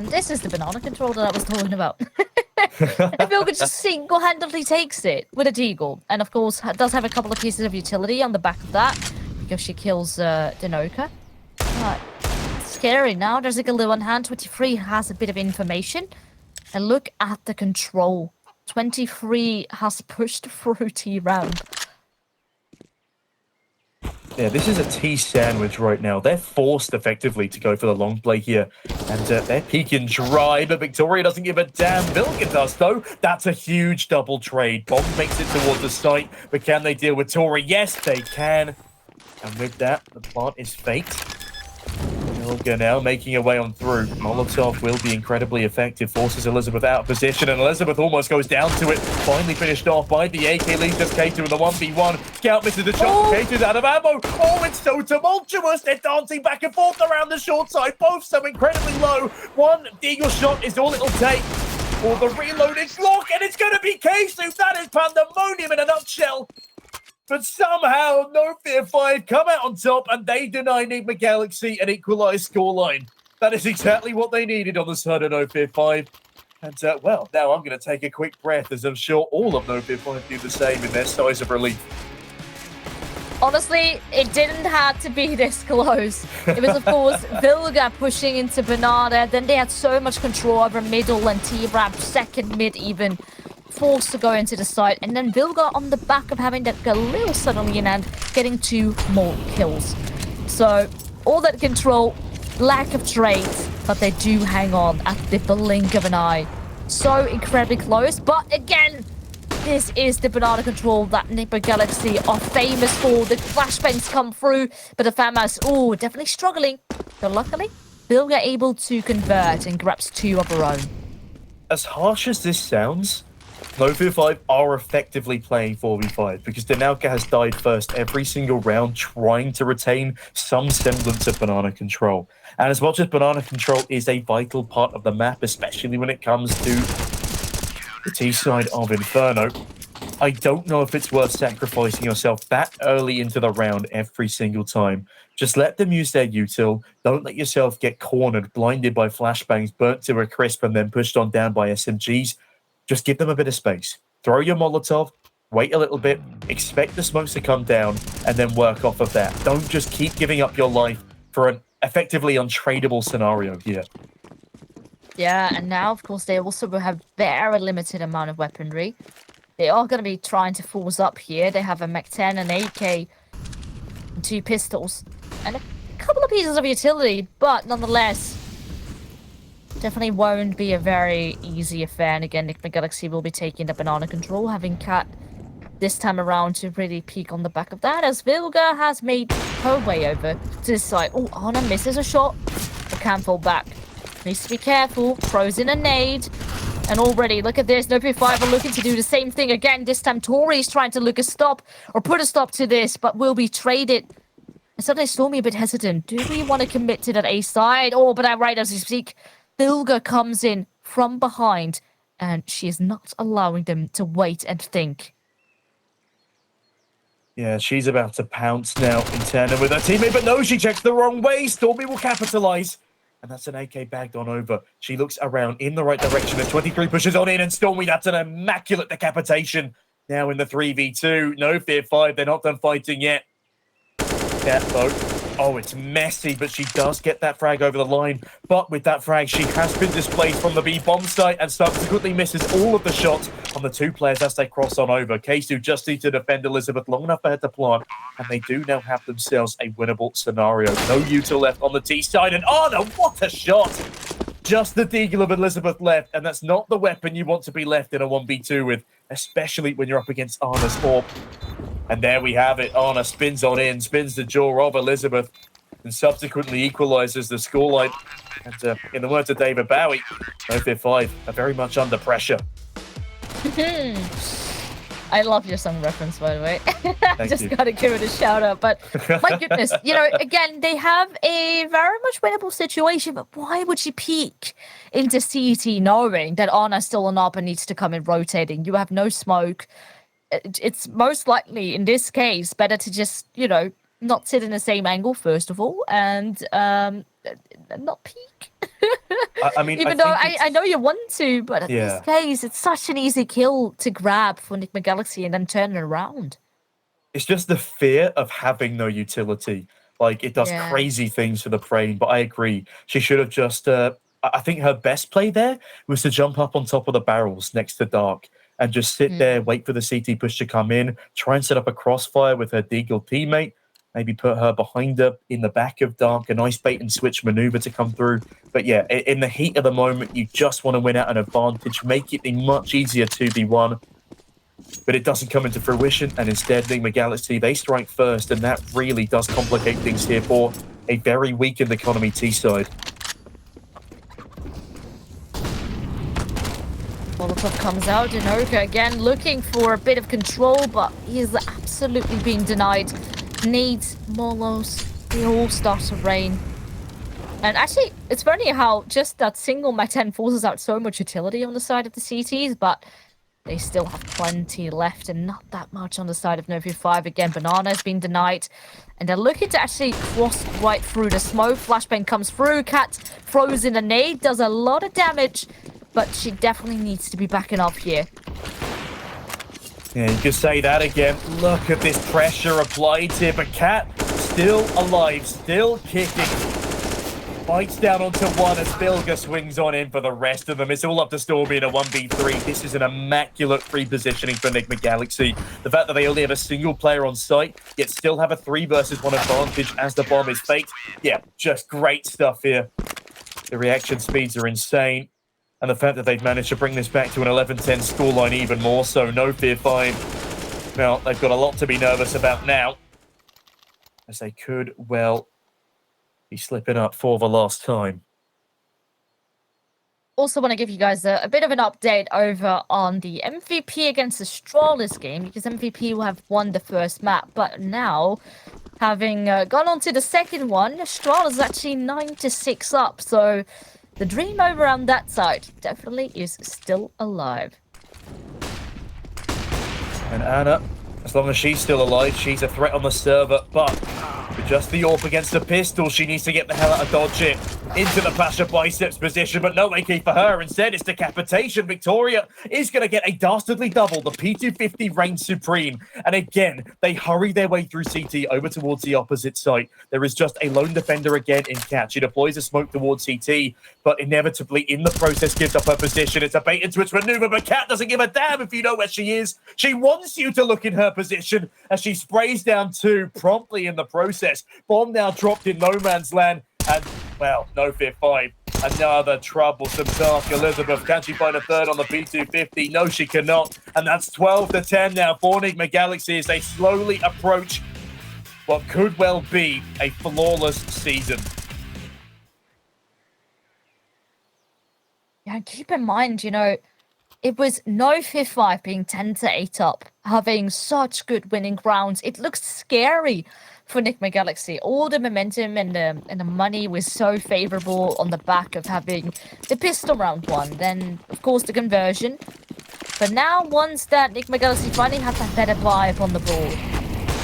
And this is the banana control that I was talking about. And Vilga just single-handedly takes it with a deagle. And of course, does have a couple of pieces of utility on the back of that because she kills Denoka. But scary now. There's a Galoo on hand. 23 has a bit of information. And look at the control. 23 has pushed through T-round. Yeah, this is a T sandwich right now. They're forced effectively to go for the long play here. And they're peeking dry, but Victoria doesn't give a damn. Vilga does, though. That's a huge double trade. Bomb makes it towards the site, but can they deal with Tori? Yes, they can. And with that, the plant is faked. Vilga now making her way on through. Molotov will be incredibly effective. Forces Elizabeth out of position, and Elizabeth almost goes down to it. Finally finished off by the AK. Leaves us K2 in the 1v1. Scout misses the shot. K2's out of ammo. Oh, it's so tumultuous. They're dancing back and forth around the short side. Both so incredibly low. One Deagle shot is all it'll take. For the reloaded block, and it's going to be K2. That is pandemonium in a nutshell. But somehow, NOFEAR5 come out on top, and they deny Nigma Galaxy an equalised scoreline. That is exactly what they needed on the side of NOFEAR5. And, well, now I'm going to take a quick breath, as I'm sure all of NOFEAR5 do the same in their sighs of relief. Honestly, it didn't have to be this close. It was, of course, Vilga pushing into Banana. Then they had so much control over middle and T-Rap, second mid even. Forced to go into the side, and then Vilga on the back of having that Galil suddenly in hand, getting 2 more kills. So all that control, lack of trade, but they do hang on at the blink of an eye. So incredibly close, but again, this is the banana control that Nigma Galaxy are famous for. The flashbangs come through, but the FAMAS, oh, definitely struggling. But luckily, Vilga able to convert and grabs 2 of her own. As harsh as this sounds, NOFEAR5 are effectively playing 4v5 because Denauka has died first every single round trying to retain some semblance of banana control. And as much as banana control is a vital part of the map, especially when it comes to the T side of Inferno, I don't know if it's worth sacrificing yourself that early into the round every single time. Just let them use their util. Don't let yourself get cornered, blinded by flashbangs, burnt to a crisp, and then pushed on down by SMGs. Just give them a bit of space. Throw your Molotov, wait a little bit, expect the smokes to come down, and then work off of that. Don't just keep giving up your life for an effectively untradeable scenario here. Yeah, and now, of course, they also will have very limited amount of weaponry. They are going to be trying to force up here. They have a Mac-10, an AK, and 2 pistols, and a couple of pieces of utility, but nonetheless, definitely won't be a very easy affair. And again, Nigma Galaxy will be taking the banana control, having Cat this time around to really peek on the back of that, as Vilga has made her way over to this side. Oh, Anna misses a shot, but can't fall back. Needs to be careful. Throws in a nade. And already, look at this. NOFEAR5 are looking to do the same thing again. This time, Tori's trying to look a stop or put a stop to this, but will be traded. And suddenly, Stormy a bit hesitant. Do we want to commit to that A side? Oh, but right as we speak, Vilga comes in from behind, and she is not allowing them to wait and think. Yeah, she's about to pounce now in tandem with her teammate, but no, she checks the wrong way. Stormy will capitalize. And that's an AK bagged on over. She looks around in the right direction, and 23 pushes on in, and Stormy, that's an immaculate decapitation. Now in the 3v2. NOFEAR5, they're not done fighting yet. That though. Oh, it's messy, but she does get that frag over the line. But with that frag, she has been displaced from the B bomb site and subsequently misses all of the shots on the 2 players as they cross on over. K2 just need to defend Elizabeth long enough for her to plant, and they do now have themselves a winnable scenario. No util left on the T side, and Anna, what a shot! Just the deagle of Elizabeth left, and that's not the weapon you want to be left in a 1v2 with, especially when you're up against Anna's AWP. And there we have it. Anna spins on in, spins the jaw of Elizabeth, and subsequently equalizes the scoreline. And in the words of David Bowie, NOFEAR5 are very much under pressure. I love your song reference, by the way. Just you. gotta give it a shout out. But my goodness, you know, again, they have a very much winnable situation, but why would she peek into CT knowing that Anna's still on up and needs to come in rotating? You have no smoke. It's most likely, in this case, better to just, you know, not sit in the same angle, first of all, and not peek. I mean, Even I though think I know you want to, but in this Yeah. case, it's such an easy kill to grab for Nigma Galaxy and then turn it around. it's just the fear of having no utility. Like, it does Yeah. crazy things for the brain, but I agree. She should have just, I think her best play there was to jump up on top of the barrels next to Dark and just sit there, wait for the CT push to come in, try and set up a crossfire with her Deagle teammate, maybe put her behind her in the back of Dark, a nice bait and switch maneuver to come through. But yeah, in the heat of the moment, you just want to win out an advantage, make it a much easier 2v1. But it doesn't come into fruition, and instead, Nigma Galaxy, they strike first, and that really does complicate things here for a very weakened economy T-side. Molotov comes out, Inoka again looking for a bit of control, but he is absolutely being denied. Needs Molos. They all start to rain. And actually, it's funny how just that single Mach-10 forces out so much utility on the side of the CTs, but they still have plenty left and not that much on the side of NOFEAR5. Again, Banana has been denied. And they're looking to actually cross right through the smoke. Flashbang comes through. Cat throws in a nade. Does a lot of damage. But she definitely needs to be backing up here. Yeah, you could say that again. Look at this pressure applied here. But Cat still alive, still kicking. Bites down onto one as Bilger swings on in for the rest of them. It's all up to Stormy in a 1v3. This is an immaculate free positioning for Nigma Galaxy. The fact that they only have a single player on site, yet still have a 3 versus 1 advantage as the bomb is faked. Yeah, just great stuff here. The reaction speeds are insane. And the fact that they've managed to bring this back to an 11-10 scoreline even more so. NOFEAR5. Well, they've got a lot to be nervous about now, as they could well be slipping up for the last time. Also want to give you guys a bit of an update over on the MVP against the Astralis game, because MVP will have won the first map, but now, having gone on to the second one, Astralis is actually 9-6 up, so the dream over on that side definitely is still alive. And Anna, as long as she's still alive, she's a threat on the server, but with just the AWP against the pistol, she needs to get the hell out of dodge it. Into the Pasha biceps position, but no AK for her. Instead, it's decapitation. Victoria is going to get a dastardly double. The P250 reigns supreme. And again, they hurry their way through CT over towards the opposite site. There is just a lone defender again in Cat. She deploys a smoke towards CT, but inevitably in the process gives up her position. It's a bait and switch maneuver, but Cat doesn't give a damn if you know where she is. She wants you to look in her position as she sprays down 2 promptly in the process. Bomb now dropped in no man's land. And, well, NOFEAR5, another troublesome task. Elizabeth, can she find a third on the P250? No, she cannot. And that's 12-10 now for Nigma Galaxy as they slowly approach what could well be a flawless season. Yeah, keep in mind, you know, it was NOFEAR5 being 10-8 up, having such good winning grounds. It looks scary for Nigma Galaxy. All the momentum and the money was so favorable on the back of having the pistol round 1. Then, of course, the conversion. But now, once that Nigma Galaxy finally had that better buy on the board,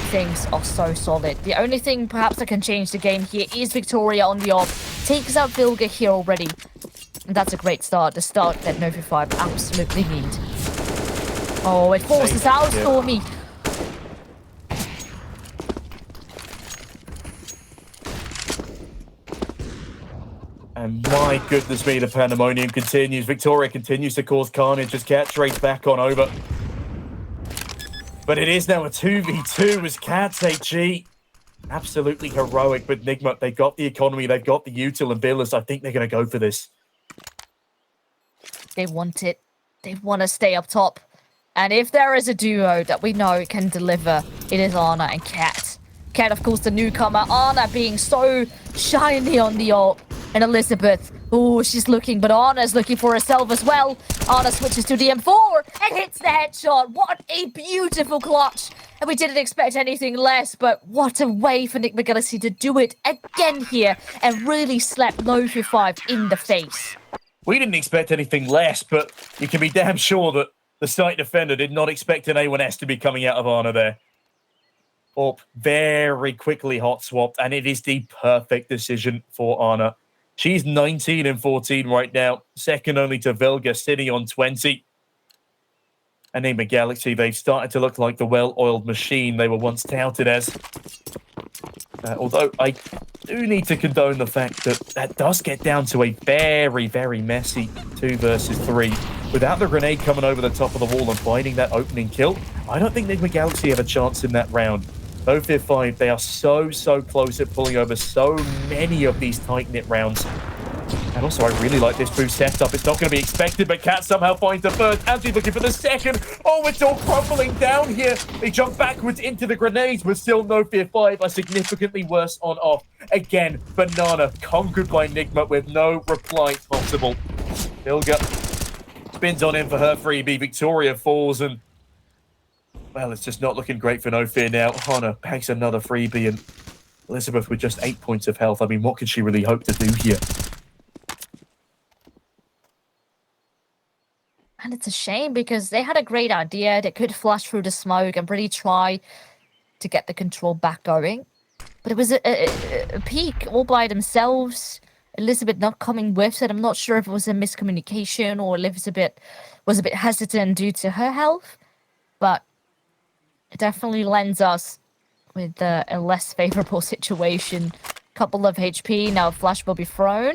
things are so solid. The only thing perhaps that can change the game here is Victoria on the AWP. Takes out Vilga here already. And that's a great start. The start that NOFEAR5 absolutely need. Oh, it forces out Stormy. And my goodness me, the pandemonium continues. Victoria continues to cause carnage as Cat trades back on over. But it is now a 2v2 as Cat's HG. Absolutely heroic with Nigma. They got the economy, they've got the util and Billis. I think they're going to go for this. They want it. They want to stay up top. And if there is a duo that we know can deliver, it is Anna and Cat. Cat, of course, the newcomer. Anna being so shiny on the AWP. And Elizabeth, oh, she's looking, but Anna's looking for herself as well. Anna switches to the M4 and hits the headshot. What a beautiful clutch. And we didn't expect anything less, but what a way for Nigma Galaxy to do it again here and really slap NOFEAR5 in the face. We didn't expect anything less, but you can be damn sure that the site defender did not expect an A1S to be coming out of Anna there. Up very quickly hot swapped, and it is the perfect decision for Anna. She's 19 and 14 right now, second only to Vilga, sitting on 20. And Nigma Galaxy, they've started to look like the well-oiled machine they were once touted as. Although I do need to condone the fact that that does get down to a very, very messy 2 versus 3. Without the grenade coming over the top of the wall and finding that opening kill, I don't think Nigma Galaxy have a chance in that round. NOFEAR5, they are so close at pulling over so many of these tight-knit rounds. And also, I really like this boost setup. It's not going to be expected, but Cat somehow finds the first. Anthony's looking for the second. Oh, it's all crumbling down here. They jump backwards into the grenades, but still NOFEAR5 are significantly worse on off. Again, Banana conquered by Nigma with no reply possible. Vilga spins on in for her freebie. Victoria falls, and well, it's just not looking great for NOFEAR now. Hana bags another freebie, and Elizabeth with just 8 points of health. I mean, what could she really hope to do here? And it's a shame because they had a great idea. They could flash through the smoke and really try to get the control back going. But it was a peak all by themselves. Elizabeth not coming with it. I'm not sure if it was a miscommunication or Elizabeth was a bit hesitant due to her health. But it definitely lends us with a less favorable situation. Couple of HP, now a flash will be thrown.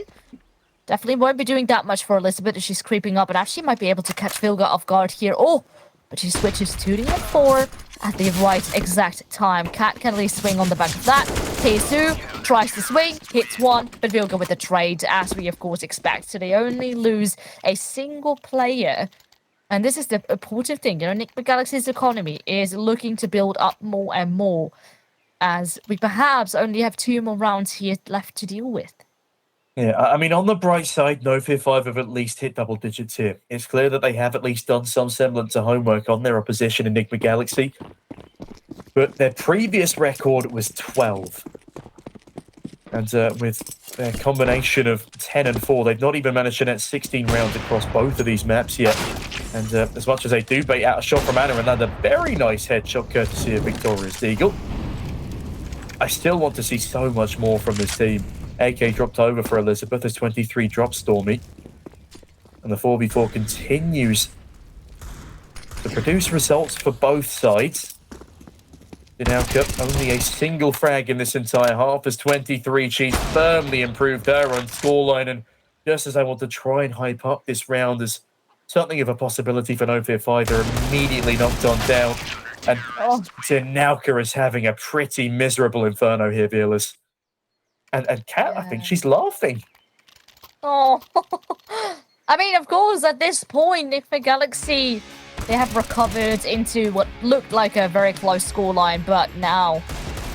Definitely won't be doing that much for Elizabeth as she's creeping up and actually might be able to catch Vilga off guard here. Oh, but she switches to the M4 at the right exact time. Cat can at least swing on the back of that. Teisu tries to swing, hits one, but Vilga with the trade, as we of course expect. So they only lose a single player. And this is the important thing, you know, Nigma Galaxy's economy is looking to build up more and more as we perhaps only have 2 more rounds here left to deal with. Yeah, I mean, on the bright side, NOFEAR5 have at least hit double digits here. It's clear that they have at least done some semblance of homework on their opposition in Nigma Galaxy. But their previous record was 12. And with their combination of 10 and 4, they've not even managed to net 16 rounds across both of these maps yet. And as much as they do bait out a shot from Anna and land a very nice headshot courtesy of Victoria's Deagle, I still want to see so much more from this team. AK dropped over for Elizabeth as 23 drops Stormy. And the 4v4 continues to produce results for both sides. Dinalka, only a single frag in this entire half as 23. She's firmly improved her own scoreline. And just as I want to try and hype up this round as something of a possibility for NOFEAR5, they're immediately knocked on down. And Dinalka is having a pretty miserable Inferno here, Viewers. And Kat, I think she's laughing. Oh, I mean, of course, at this point, Nigma Galaxy, they have recovered into what looked like a very close scoreline, but now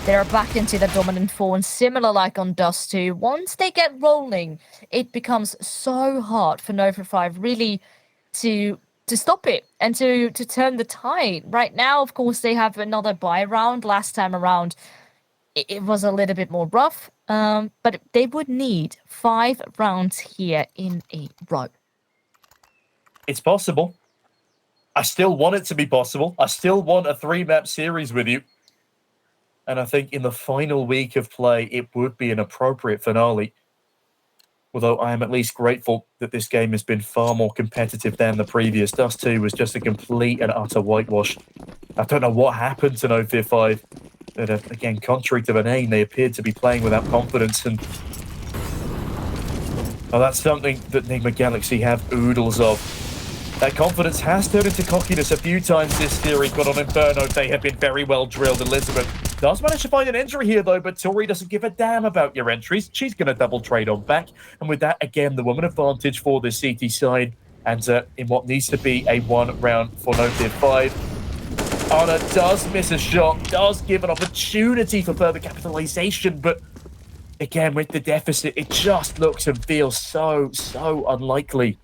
they're back into the dominant form, similar like on Dust 2. Once they get rolling, it becomes so hard for NOFEAR5 really to stop it and to turn the tide. Right now, of course, they have another bye round. Last time around, it was a little bit more rough. But they would need 5 rounds here in a row. It's possible. I still want it to be possible. I still want a 3-map series with you. And I think in the final week of play, it would be an appropriate finale. Although I am at least grateful that this game has been far more competitive than the previous. Dust 2 was just a complete and utter whitewash. I don't know what happened to NOFEAR5. But again, contrary to the name, they appeared to be playing without confidence, and well, that's something that Nigma Galaxy have oodles of. That confidence has turned into cockiness a few times this series, but on Inferno, they have been very well drilled. Elizabeth does manage to find an injury here, though, but Tori doesn't give a damn about your entries. She's going to double trade on back, and with that, again, the woman advantage for the CT side, and in what needs to be a 1 round for NOFEAR5. Anna does miss a shot, does give an opportunity for further capitalization, but again, with the deficit, it just looks and feels so unlikely.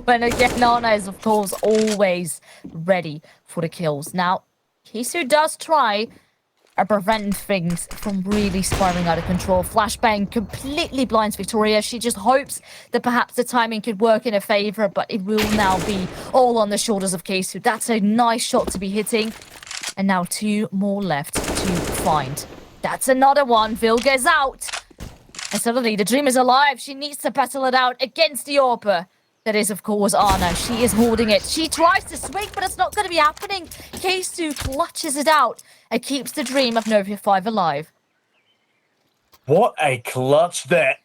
And again, Anna is, of course, always ready for the kills. Now, Kisu does try to prevent things from really spiraling out of control. Flashbang completely blinds Victoria. She just hopes that perhaps the timing could work in her favor, but it will now be all on the shoulders of Kisu. That's a nice shot to be hitting. And now 2 more left to find. That's another one. Vilga is out. And suddenly the dream is alive. She needs to battle it out against the AWP. That is, of course, Anna. She is holding it. She tries to swing, but it's not going to be happening. K2 clutches it out and keeps the dream of NOFEAR5 alive. What a clutch there.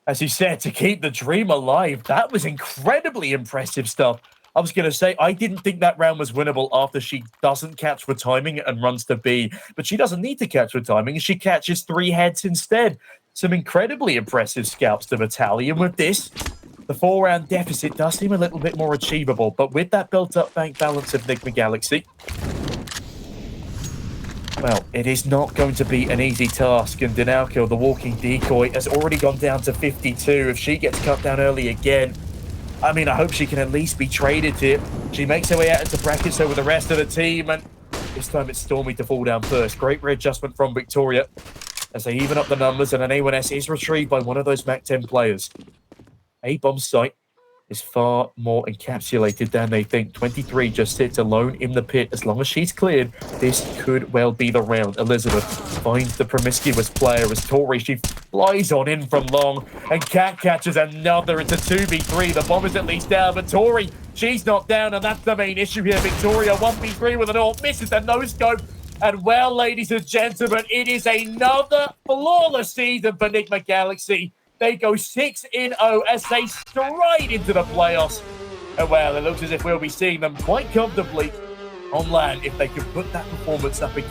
As you said, to keep the dream alive, that was incredibly impressive stuff. I was going to say, I didn't think that round was winnable after she doesn't catch for timing and runs to B. But she doesn't need to catch for timing, and she catches 3 heads instead. Some incredibly impressive scalps to Battalion. With this, the 4-round deficit does seem a little bit more achievable. But with that built-up bank balance of Nigma Galaxy, well, it is not going to be an easy task. And Dinalko, the walking decoy, has already gone down to 52. If she gets cut down early again, I mean, I hope she can at least be traded here. She makes her way out into brackets over the rest of the team, and this time it's Stormy to fall down first. Great readjustment from Victoria as they even up the numbers, and an A1S is retrieved by one of those MAC 10 players. A-bomb site is far more encapsulated than they think. 23 just sits alone in the pit. As long as she's cleared, this could well be the round. Elizabeth finds the promiscuous player as Tori, she flies on in from long, and Cat catches another. It's a 2v3. The bomb is at least down, but Tori, she's not down, and that's the main issue here. Victoria 1v3 with an ult, misses the no-scope. And well, ladies and gentlemen, it is another flawless season for Nigma Galaxy. They go 6-0 as they stride into the playoffs. And well, it looks as if we'll be seeing them quite comfortably on land if they can put that performance up again.